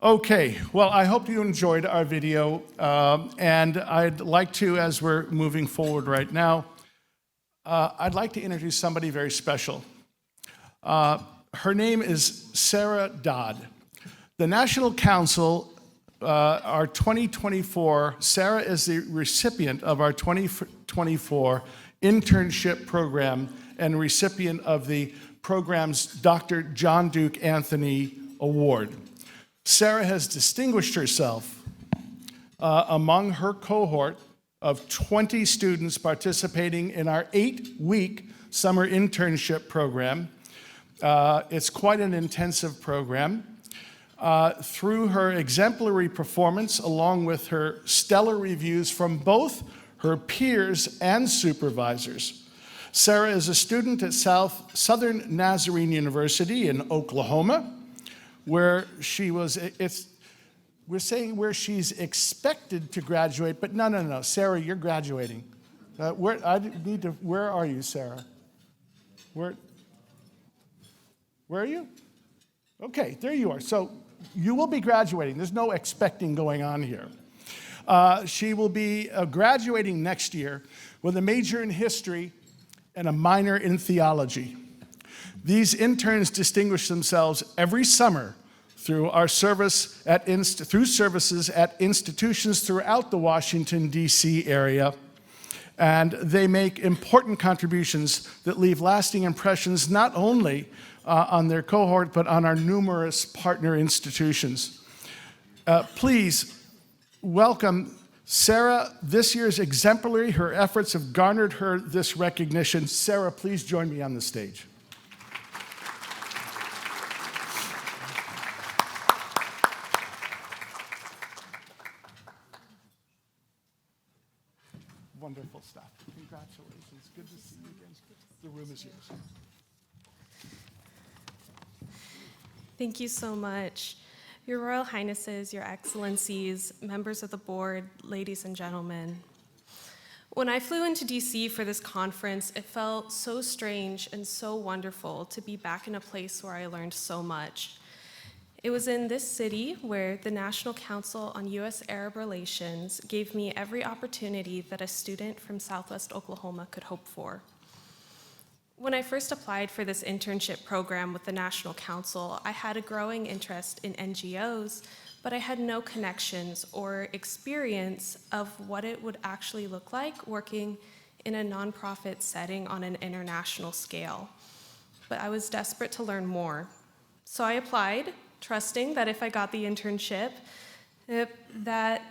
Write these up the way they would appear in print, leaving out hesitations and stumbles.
Okay, well, I hope you enjoyed our video, and I'd like to, as we're moving forward right now, I'd like to introduce somebody very special. Her name is Sarah Dodd. The National Council, our 2024, Sarah is the recipient of our 2024 internship program and recipient of the program's Dr. John Duke Anthony Award. Sarah has distinguished herself among her cohort of 20 students participating in our 8-week summer internship program. It's quite an intensive program. Through her exemplary performance, along with her stellar reviews from both her peers and supervisors, Sarah is a student at Southern Nazarene University in Oklahoma, where she was, we're saying where she's expected to graduate, but no, Sarah, you're graduating. Where are you, Sarah? Where are you? Okay, there you are. So you will be graduating. There's no expecting going on here. She will be graduating next year with a major in history and a minor in theology. These interns distinguish themselves every summer through our services at institutions throughout the Washington, D.C. area, and they make important contributions that leave lasting impressions not only on their cohort, but on our numerous partner institutions. Please welcome Sarah, this year's exemplary. Her efforts have garnered her this recognition. Sarah, please join me on the stage. Wonderful stuff. Congratulations. Good to see you again. The room is yours. Thank you so much. Your Royal Highnesses, Your Excellencies, members of the board, ladies and gentlemen. When I flew into DC for this conference, it felt so strange and so wonderful to be back in a place where I learned so much. It was in this city where the National Council on U.S.-Arab Relations gave me every opportunity that a student from Southwest Oklahoma could hope for. When I first applied for this internship program with the National Council, I had a growing interest in NGOs, but I had no connections or experience of what it would actually look like working in a nonprofit setting on an international scale. But I was desperate to learn more. So I applied, trusting that if I got the internship, that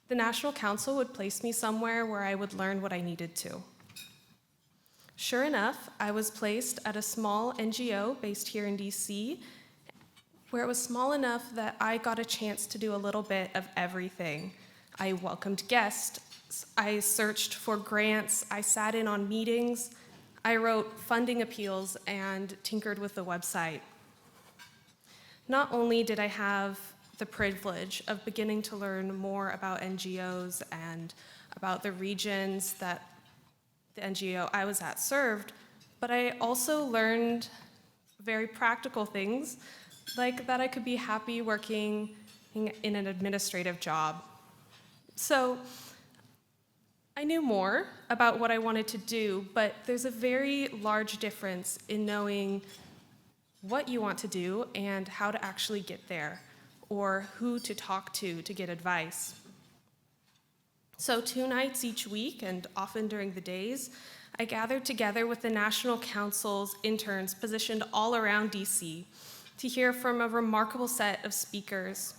the National Council would place me somewhere where I would learn what I needed to. Sure enough, I was placed at a small NGO based here in DC, where it was small enough that I got a chance to do a little bit of everything. I welcomed guests, I searched for grants, I sat in on meetings, I wrote funding appeals and tinkered with the website. Not only did I have the privilege of beginning to learn more about NGOs and about the regions that the NGO I was at served, but I also learned very practical things, like that I could be happy working in an administrative job. So I knew more about what I wanted to do, but there's a very large difference in knowing what you want to do and how to actually get there, or who to talk to get advice. So 2 nights each week, and often during the days, I gathered together with the National Council's interns positioned all around DC to hear from a remarkable set of speakers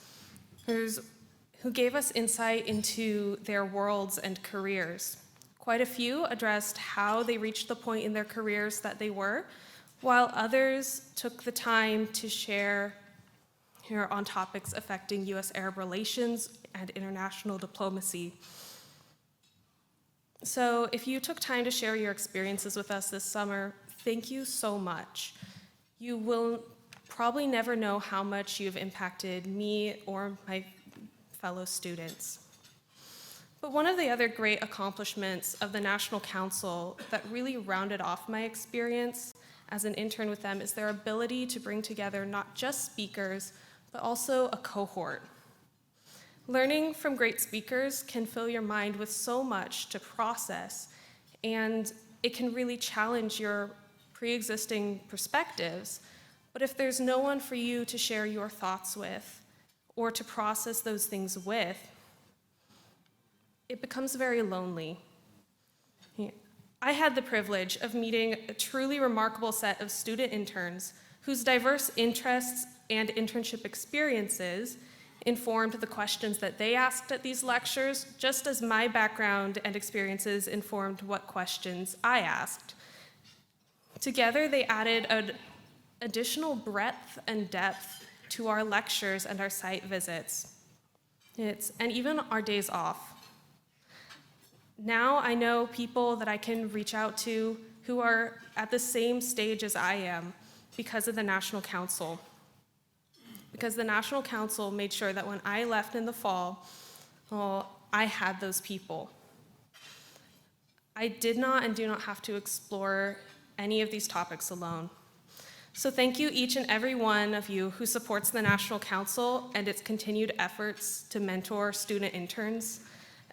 who gave us insight into their worlds and careers. Quite a few addressed how they reached the point in their careers that they were, while others took the time to share here on topics affecting U.S.-Arab relations and international diplomacy. So if you took time to share your experiences with us this summer, thank you so much. You will probably never know how much you've impacted me or my fellow students. But one of the other great accomplishments of the National Council that really rounded off my experience as an intern with them is their ability to bring together not just speakers, but also a cohort. Learning from great speakers can fill your mind with so much to process, and it can really challenge your pre-existing perspectives. But if there's no one for you to share your thoughts with or to process those things with, it becomes very lonely. I had the privilege of meeting a truly remarkable set of student interns whose diverse interests and internship experiences informed the questions that they asked at these lectures, just as my background and experiences informed what questions I asked. Together, they added an additional breadth and depth to our lectures and our site visits, and even our days off. Now I know people that I can reach out to who are at the same stage as I am because of the National Council. Because the National Council made sure that when I left in the fall, I had those people. I did not and do not have to explore any of these topics alone. So thank you each and every one of you who supports the National Council and its continued efforts to mentor student interns.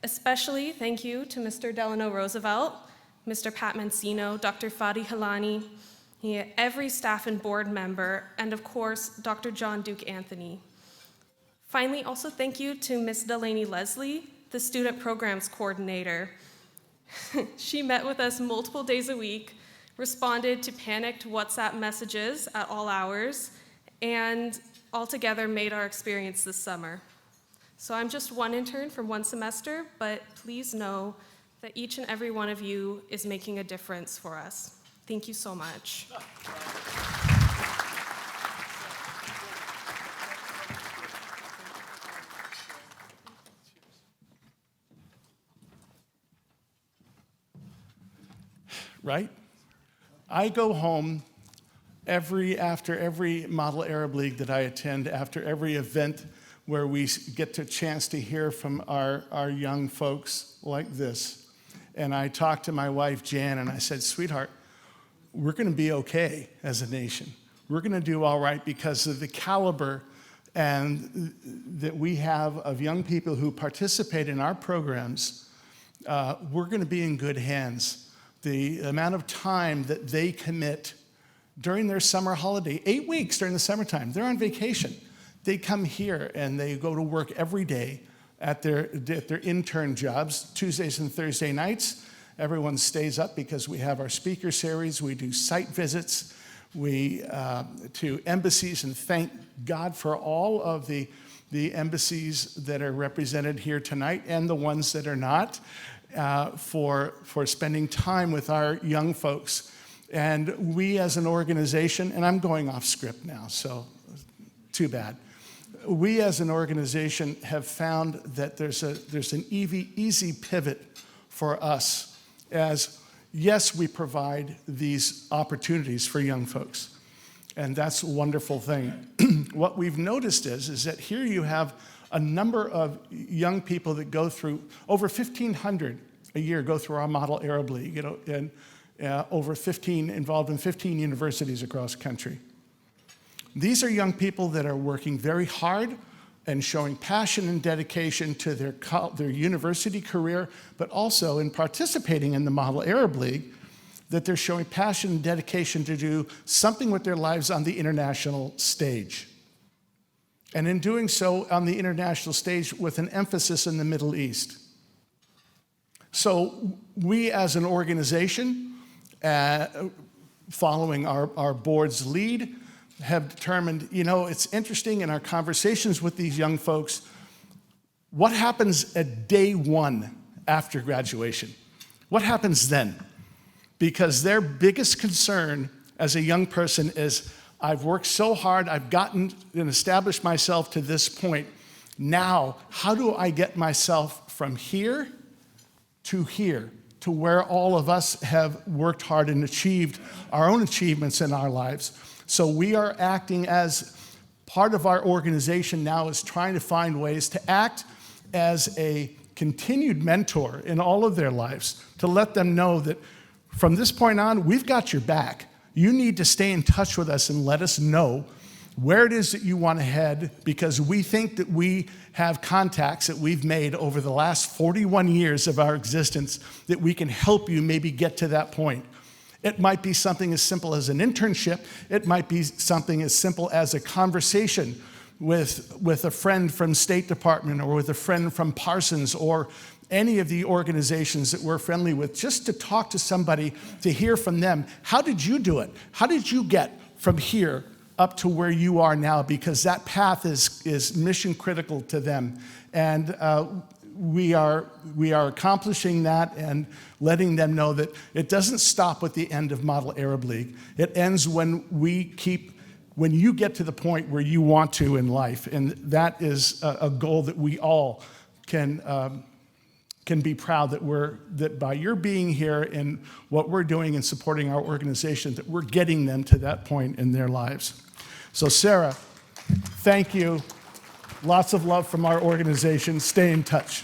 Especially thank you to Mr. Delano Roosevelt, Mr. Pat Mancino, Dr. Fadi Halani, every staff and board member, and of course, Dr. John Duke Anthony. Finally, also thank you to Ms. Delaney Leslie, the student programs coordinator. She met with us multiple days a week, responded to panicked WhatsApp messages at all hours, and altogether made our experience this summer. So I'm just one intern from one semester, but please know that each and every one of you is making a difference for us. Thank you so much. Right? I go home after every Model Arab League that I attend, after every event where we get a chance to hear from our young folks like this. And I talked to my wife, Jan, and I said, sweetheart, we're gonna be okay as a nation. We're gonna do all right because of the caliber and that we have of young people who participate in our programs. We're gonna be in good hands. The amount of time that they commit during their summer holiday, 8 weeks during the summertime, they're on vacation. They come here and they go to work every day at their intern jobs, Tuesdays and Thursday nights. Everyone stays up because we have our speaker series. We do site visits to embassies, and thank God for all of the embassies that are represented here tonight and the ones that are not, for spending time with our young folks. And we as an organization, and I'm going off script now, so too bad. We as an organization have found that there's an easy pivot for us as, yes, we provide these opportunities for young folks, and that's a wonderful thing. What we've noticed is that here you have a number of young people that go through, over 1,500 a year go through our Model Arab League, and involved in 15 universities across the country. These are young people that are working very hard and showing passion and dedication to their university career, but also in participating in the Model Arab League, that they're showing passion and dedication to do something with their lives on the international stage. And in doing so on the international stage with an emphasis in the Middle East. So we as an organization, following our board's lead, have determined, it's interesting in our conversations with these young folks, what happens at day one after graduation? What happens then? Because their biggest concern as a young person is, I've worked so hard, I've gotten and established myself to this point. Now, how do I get myself from here to where all of us have worked hard and achieved our own achievements in our lives? So we are acting as part of our organization now is trying to find ways to act as a continued mentor in all of their lives, to let them know that from this point on, we've got your back. You need to stay in touch with us and let us know where it is that you want to head, because we think that we have contacts that we've made over the last 41 years of our existence that we can help you maybe get to that point. It might be something as simple as an internship. It might be something as simple as a conversation with a friend from State Department or with a friend from Parsons or any of the organizations that we're friendly with, just to talk to somebody, to hear from them. How did you do it? How did you get from here up to where you are now? Because that path is mission critical to them. And we are accomplishing that and letting them know that it doesn't stop with the end of Model Arab League. It ends when you get to the point where you want to in life. And that is a goal that we all can be proud that by your being here and what we're doing and supporting our organization, that we're getting them to that point in their lives. So Sarah, thank you. Lots of love from our organization. Stay in touch.